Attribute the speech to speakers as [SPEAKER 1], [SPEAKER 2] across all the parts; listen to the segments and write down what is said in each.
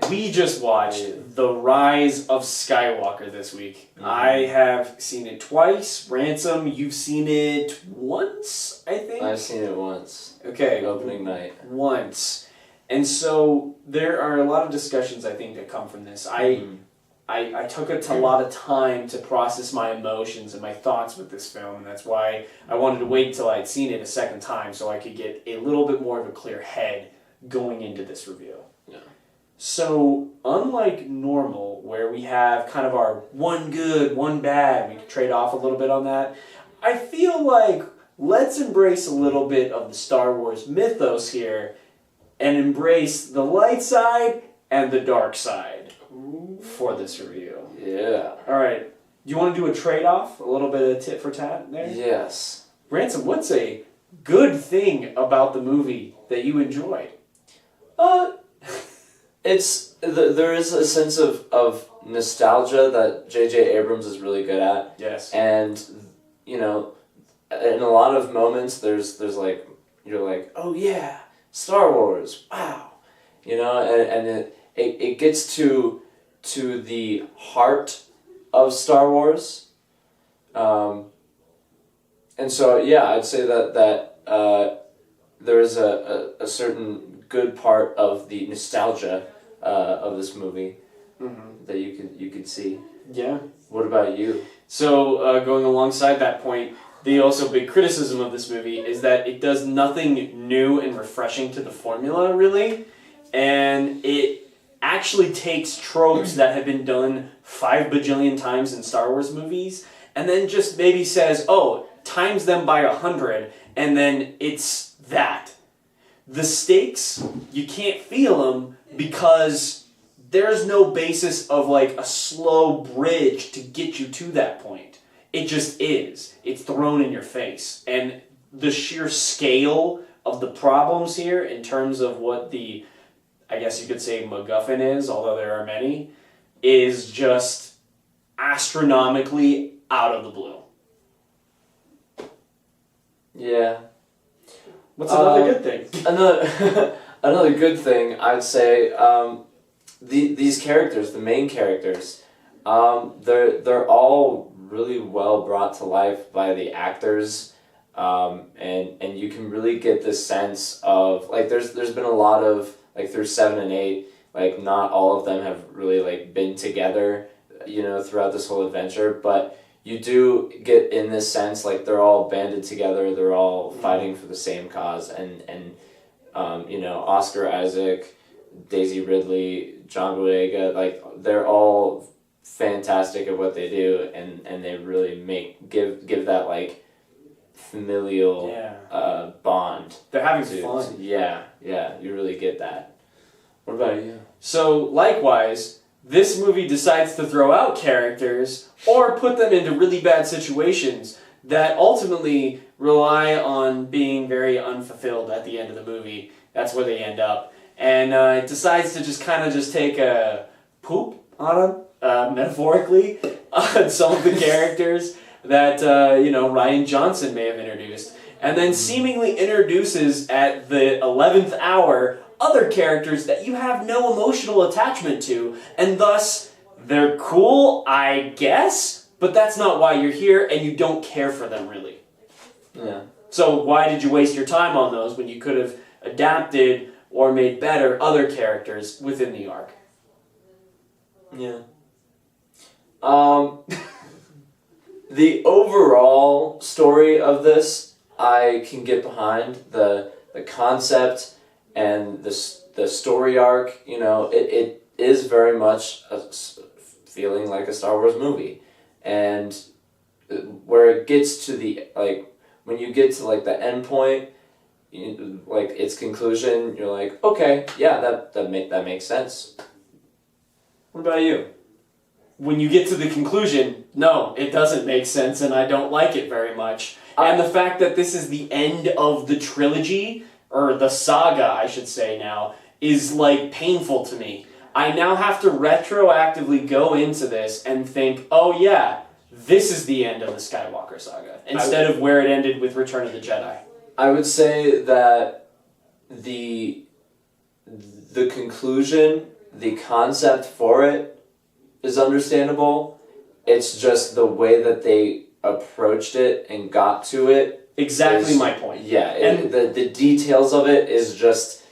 [SPEAKER 1] We just watched The Rise of Skywalker this week.
[SPEAKER 2] Mm-hmm.
[SPEAKER 1] I have seen it twice. Ransom, you've seen it once, I think?
[SPEAKER 2] I've seen it once.
[SPEAKER 1] Okay.
[SPEAKER 2] Opening night.
[SPEAKER 1] Once. And so there are a lot of discussions, I think, that come from this. I took a lot of time to process my emotions and my thoughts with this film, and that's why I wanted to wait until I'd seen it a second time so I could get a little bit more of a clear head going into this review.
[SPEAKER 2] Yeah.
[SPEAKER 1] So, unlike normal, where we have kind of our one good, one bad, we can trade off a little bit on that, I feel like let's embrace a little bit of the Star Wars mythos here and embrace the light side and the dark side for this review.
[SPEAKER 2] Yeah.
[SPEAKER 1] Alright, do you want to do a trade-off? A little bit of tit for tat there?
[SPEAKER 2] Yes.
[SPEAKER 1] Ransom, what's a good thing about the movie that you enjoyed?
[SPEAKER 2] There is a sense of nostalgia that J.J. Abrams is really good at.
[SPEAKER 1] Yes.
[SPEAKER 2] And, you know, in a lot of moments, there's like, you're like, oh yeah, Star Wars, wow. You know, and it gets to the heart of Star Wars. And so, yeah, I'd say that there is a certain good part of the nostalgia of this movie that you could see.
[SPEAKER 1] Yeah.
[SPEAKER 2] What about you?
[SPEAKER 1] So, going alongside that point, the also big criticism of this movie is that it does nothing new and refreshing to the formula, really, and it actually takes tropes that have been done 5 bajillion times in Star Wars movies, and then just maybe says, oh, times them by 100, and then it's that. The stakes, you can't feel them because there's no basis of like a slow bridge to get you to that point. It just is. It's thrown in your face. And the sheer scale of the problems here in terms of what the, I guess you could say, MacGuffin is, although there are many, is just astronomically out of the blue.
[SPEAKER 2] Yeah.
[SPEAKER 1] What's another good thing?
[SPEAKER 2] Another good thing, I'd say, these characters, the main characters, they're all really well brought to life by the actors, and you can really get this sense of, like, there's been a lot of, like, through 7 and 8, like, not all of them have really, like, been together, you know, throughout this whole adventure, but you do get in this sense, like, they're all banded together, they're all fighting for the same cause, and you know, Oscar Isaac, Daisy Ridley, John Boyega, like, they're all fantastic at what they do, and they really give that, like, familial bond.
[SPEAKER 1] They're having fun.
[SPEAKER 2] Yeah, you really get that. What about you?
[SPEAKER 1] So, likewise, this movie decides to throw out characters or put them into really bad situations that ultimately rely on being very unfulfilled at the end of the movie. That's where they end up. And it decides to just kind of just take a poop on them, metaphorically, on some of the characters that, you know, Rian Johnson may have introduced. And then seemingly introduces at the 11th hour other characters that you have no emotional attachment to, and thus they're cool, I guess, but that's not why you're here, and you don't care for them, really.
[SPEAKER 2] Yeah.
[SPEAKER 1] So why did you waste your time on those when you could have adapted or made better other characters within the arc?
[SPEAKER 2] Yeah. The overall story of this, I can get behind. The concept and the story arc, you know, it is very much feeling like a Star Wars movie. And where it gets to the, like, when you get to, like, the end point, like, its conclusion, you're like, okay, yeah, that makes sense.
[SPEAKER 1] What about you? When you get to the conclusion, no, it doesn't make sense, and I don't like it very much. And the fact that this is the end of the trilogy, or the saga, I should say now, is, like, painful to me. I now have to retroactively go into this and think, oh yeah, this is the end of the Skywalker saga, instead of where it ended with Return of the Jedi.
[SPEAKER 2] I would say that the conclusion the concept for it is understandable. It's just the way that they approached it and got to it.
[SPEAKER 1] Exactly my point.
[SPEAKER 2] Yeah, and the details of it is just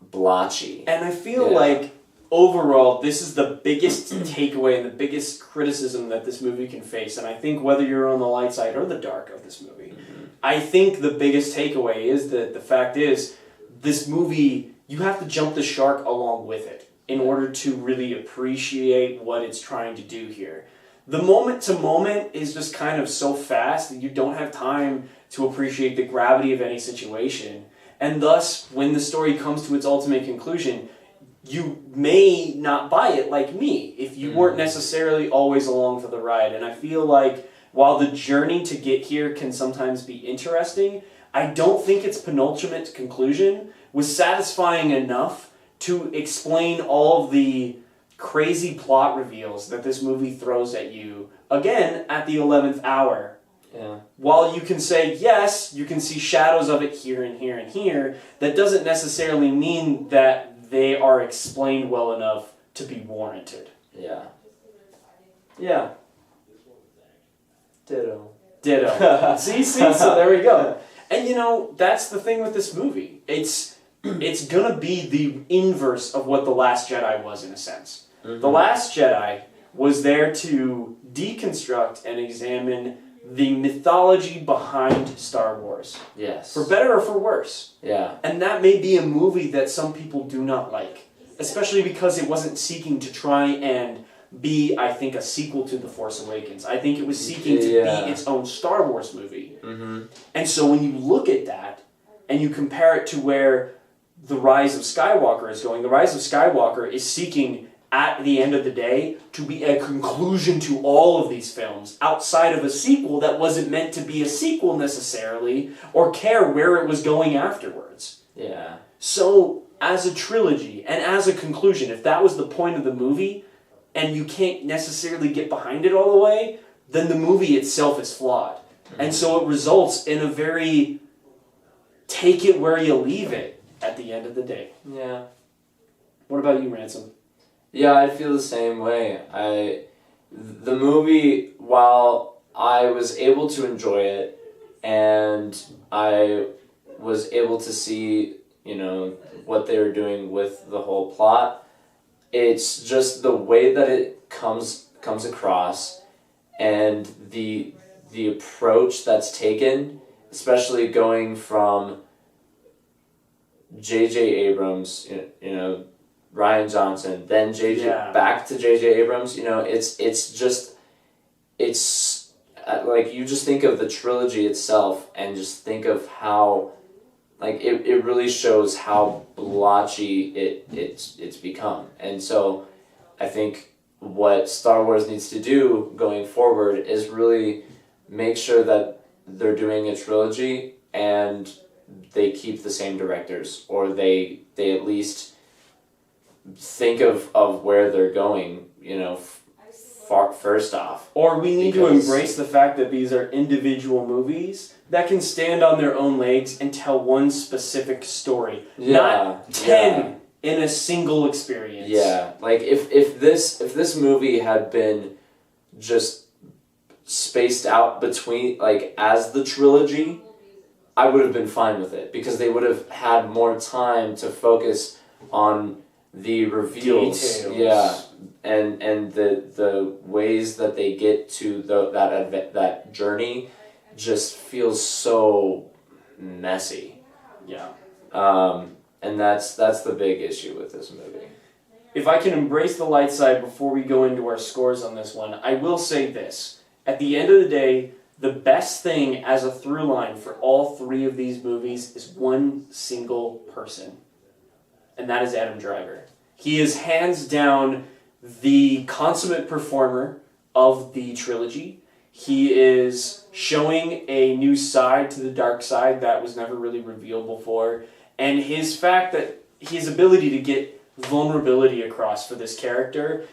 [SPEAKER 2] blotchy.
[SPEAKER 1] And I feel like overall, this is the biggest takeaway and the biggest criticism that this movie can face. And I think whether you're on the light side or the dark of this movie, I think the biggest takeaway is that the fact is, this movie, you have to jump the shark along with it in order to really appreciate what it's trying to do here. The moment to moment is just kind of so fast that you don't have time to appreciate the gravity of any situation. And thus, when the story comes to its ultimate conclusion, you may not buy it like me if you weren't necessarily always along for the ride. And I feel like while the journey to get here can sometimes be interesting, I don't think its penultimate conclusion was satisfying enough to explain all of the crazy plot reveals that this movie throws at you, again, at the 11th hour.
[SPEAKER 2] Yeah.
[SPEAKER 1] While you can say, yes, you can see shadows of it here and here and here, that doesn't necessarily mean that they are explained well enough to be warranted.
[SPEAKER 2] Yeah. Yeah. Ditto.
[SPEAKER 1] See, so there we go. And you know, that's the thing with this movie. It's gonna be the inverse of what The Last Jedi was in a sense. Mm-hmm. The Last Jedi was there to deconstruct and examine the mythology behind Star Wars.
[SPEAKER 2] Yes.
[SPEAKER 1] For better or for worse.
[SPEAKER 2] Yeah.
[SPEAKER 1] And that may be a movie that some people do not like. Especially because it wasn't seeking to try and be, I think, a sequel to The Force Awakens. I think it was seeking to be its own Star Wars movie. Mm-hmm. And so when you look at that, and you compare it to where The Rise of Skywalker is going, The Rise of Skywalker is seeking, at the end of the day, to be a conclusion to all of these films, outside of a sequel that wasn't meant to be a sequel necessarily, or care where it was going afterwards.
[SPEAKER 2] Yeah.
[SPEAKER 1] So, as a trilogy, and as a conclusion, if that was the point of the movie, and you can't necessarily get behind it all the way, then the movie itself is flawed. Mm-hmm. And so it results in a very take it where you leave it at the end of the day.
[SPEAKER 2] Yeah.
[SPEAKER 1] What about you, Ransom?
[SPEAKER 2] Yeah, I feel the same way. The movie, while I was able to enjoy it, and I was able to see, you know, what they were doing with the whole plot, it's just the way that it comes across, and the approach that's taken, especially going from J.J. Abrams, you know, Rian Johnson, then back to J.J. Abrams. You know, it's like, you just think of the trilogy itself and just think of how, like, it really shows how blotchy it's become. And so I think what Star Wars needs to do going forward is really make sure that they're doing a trilogy and they keep the same directors, or they at least think of where they're going, you know, first off.
[SPEAKER 1] Or we need to embrace the fact that these are individual movies that can stand on their own legs and tell one specific story, not 10 in a single experience.
[SPEAKER 2] Yeah, like if this movie had been just spaced out between, like, as the trilogy, I would have been fine with it, because they would have had more time to focus on the reveals,
[SPEAKER 1] details.
[SPEAKER 2] and the ways that they get to that journey just feels so messy.
[SPEAKER 1] Yeah.
[SPEAKER 2] And that's the big issue with this movie.
[SPEAKER 1] If I can embrace the light side before we go into our scores on this one, I will say this. At the end of the day, the best thing as a through line for all three of these movies is one single person. And that is Adam Driver. He is hands down the consummate performer of the trilogy. He is showing a new side to the dark side that was never really revealed before. And his ability to get vulnerability across for this character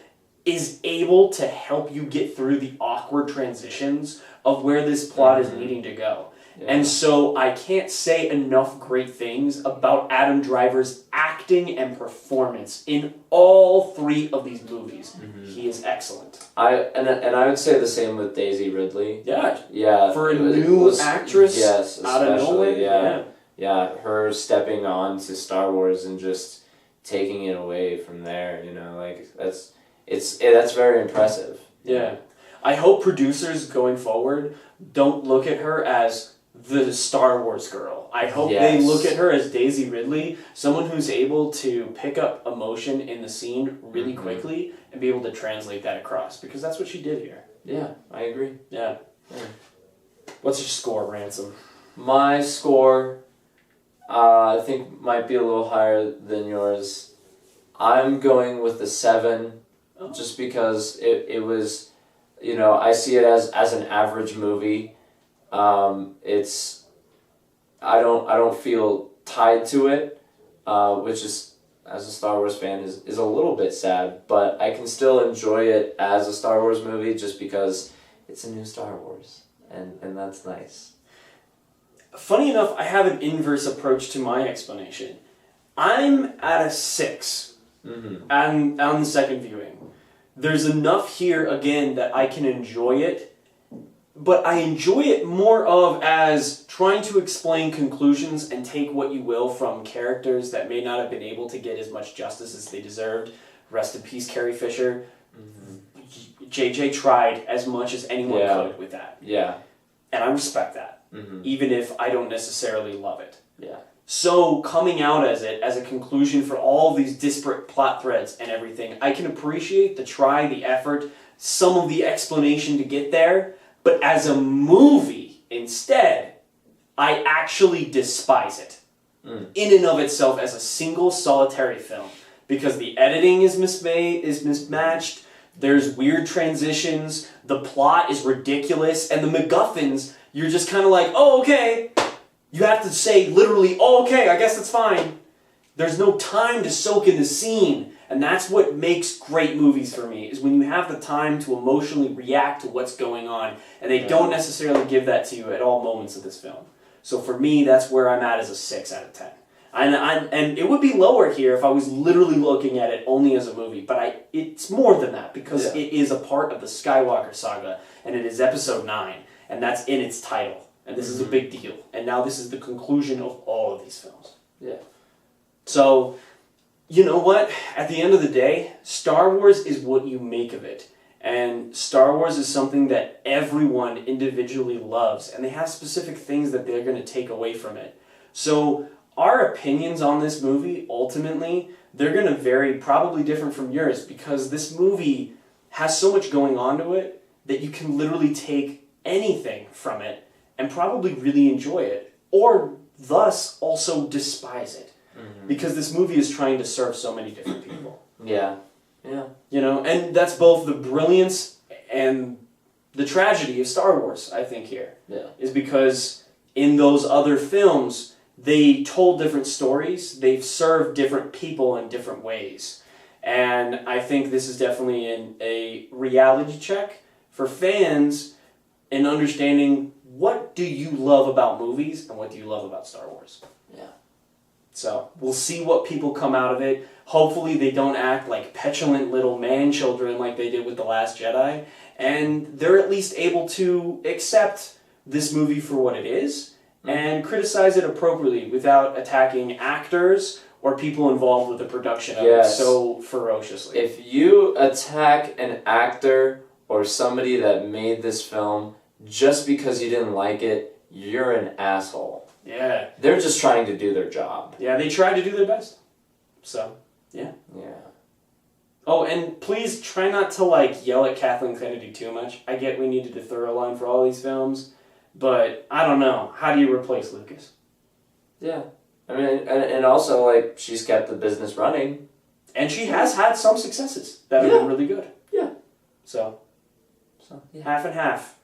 [SPEAKER 1] is able to help you get through the awkward transitions of where this plot is needing to go. And so I can't say enough great things about Adam Driver's acting and performance in all 3 of these movies. He is excellent.
[SPEAKER 2] And I would say the same with Daisy Ridley.
[SPEAKER 1] Yeah. For a new actress,
[SPEAKER 2] yes,
[SPEAKER 1] out of nowhere.
[SPEAKER 2] Yeah, her stepping on to Star Wars and just taking it away from there. Like that's very impressive.
[SPEAKER 1] Yeah. I hope producers going forward don't look at her as the Star Wars girl. I hope they look at her as Daisy Ridley, someone who's able to pick up emotion in the scene really quickly and be able to translate that across, because that's what she did here.
[SPEAKER 2] Yeah, I agree.
[SPEAKER 1] Yeah. What's your score, Ransom?
[SPEAKER 2] My score, I think might be a little higher than yours. I'm going with a 7, just because it was, I see it as an average movie. I don't feel tied to it, which is, as a Star Wars fan, is a little bit sad, but I can still enjoy it as a Star Wars movie just because it's a new Star Wars, and that's nice.
[SPEAKER 1] Funny enough, I have an inverse approach to my explanation. I'm at a 6 on the second viewing. There's enough here, again, that I can enjoy it, but I enjoy it more of as trying to explain conclusions and take what you will from characters that may not have been able to get as much justice as they deserved. Rest in peace, Carrie Fisher. JJ tried as much as anyone could with that.
[SPEAKER 2] Yeah.
[SPEAKER 1] And I respect that, even if I don't necessarily love it.
[SPEAKER 2] Yeah.
[SPEAKER 1] So coming out as a conclusion for all these disparate plot threads and everything, I can appreciate the try, the effort, some of the explanation to get there, but as a movie, instead, I actually despise it. In and of itself as a single solitary film. Because the editing is mismatched, there's weird transitions, the plot is ridiculous, and the MacGuffins, you're just kind of like, oh, okay. You have to say literally, oh, okay, I guess that's fine. There's no time to soak in the scene. And that's what makes great movies for me, is when you have the time to emotionally react to what's going on, and they don't necessarily give that to you at all moments of this film. So for me, that's where I'm at as a 6 out of 10. And it would be lower here if I was literally looking at it only as a movie, but it's more than that, because it is a part of the Skywalker saga, and it is episode 9, and that's in its title. And this is a big deal. And now this is the conclusion of all of these films.
[SPEAKER 2] Yeah.
[SPEAKER 1] So, you know what? At the end of the day, Star Wars is what you make of it. And Star Wars is something that everyone individually loves. And they have specific things that they're going to take away from it. So, our opinions on this movie, ultimately, they're going to vary, probably different from yours, because this movie has so much going on to it that you can literally take anything from it and probably really enjoy it, or thus also despise it. Because this movie is trying to serve so many different people.
[SPEAKER 2] Yeah.
[SPEAKER 1] And that's both the brilliance and the tragedy of Star Wars, I think, here.
[SPEAKER 2] Yeah.
[SPEAKER 1] Is because in those other films, they told different stories, they've served different people in different ways. And I think this is definitely a reality check for fans in understanding what do you love about movies and what do you love about Star Wars.
[SPEAKER 2] Yeah.
[SPEAKER 1] So we'll see what people come out of it. Hopefully they don't act like petulant little man-children like they did with The Last Jedi. And they're at least able to accept this movie for what it is and criticize it appropriately without attacking actors or people involved with the production of it so ferociously.
[SPEAKER 2] If you attack an actor or somebody that made this film just because you didn't like it, you're an asshole.
[SPEAKER 1] Yeah.
[SPEAKER 2] They're just trying to do their job.
[SPEAKER 1] Yeah, they tried to do their best. So, yeah.
[SPEAKER 2] Yeah.
[SPEAKER 1] Oh, and please try not to, yell at Kathleen Kennedy too much. I get we needed a thorough line for all these films, but I don't know. How do you replace Lucas?
[SPEAKER 2] Yeah. I mean, and also, she's kept the business running.
[SPEAKER 1] And she has had some successes that have been really good.
[SPEAKER 2] Yeah.
[SPEAKER 1] So half and half.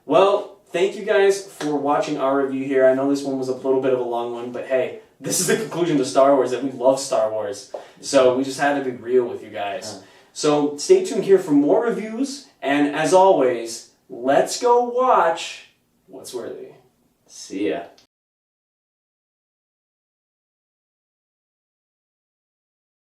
[SPEAKER 1] Well, thank you guys for watching our review here. I know this one was a little bit of a long one, but hey, this is the conclusion to Star Wars, that we love Star Wars. So we just had to be real with you guys. So stay tuned here for more reviews, and as always, let's go watch what's worthy.
[SPEAKER 2] See ya.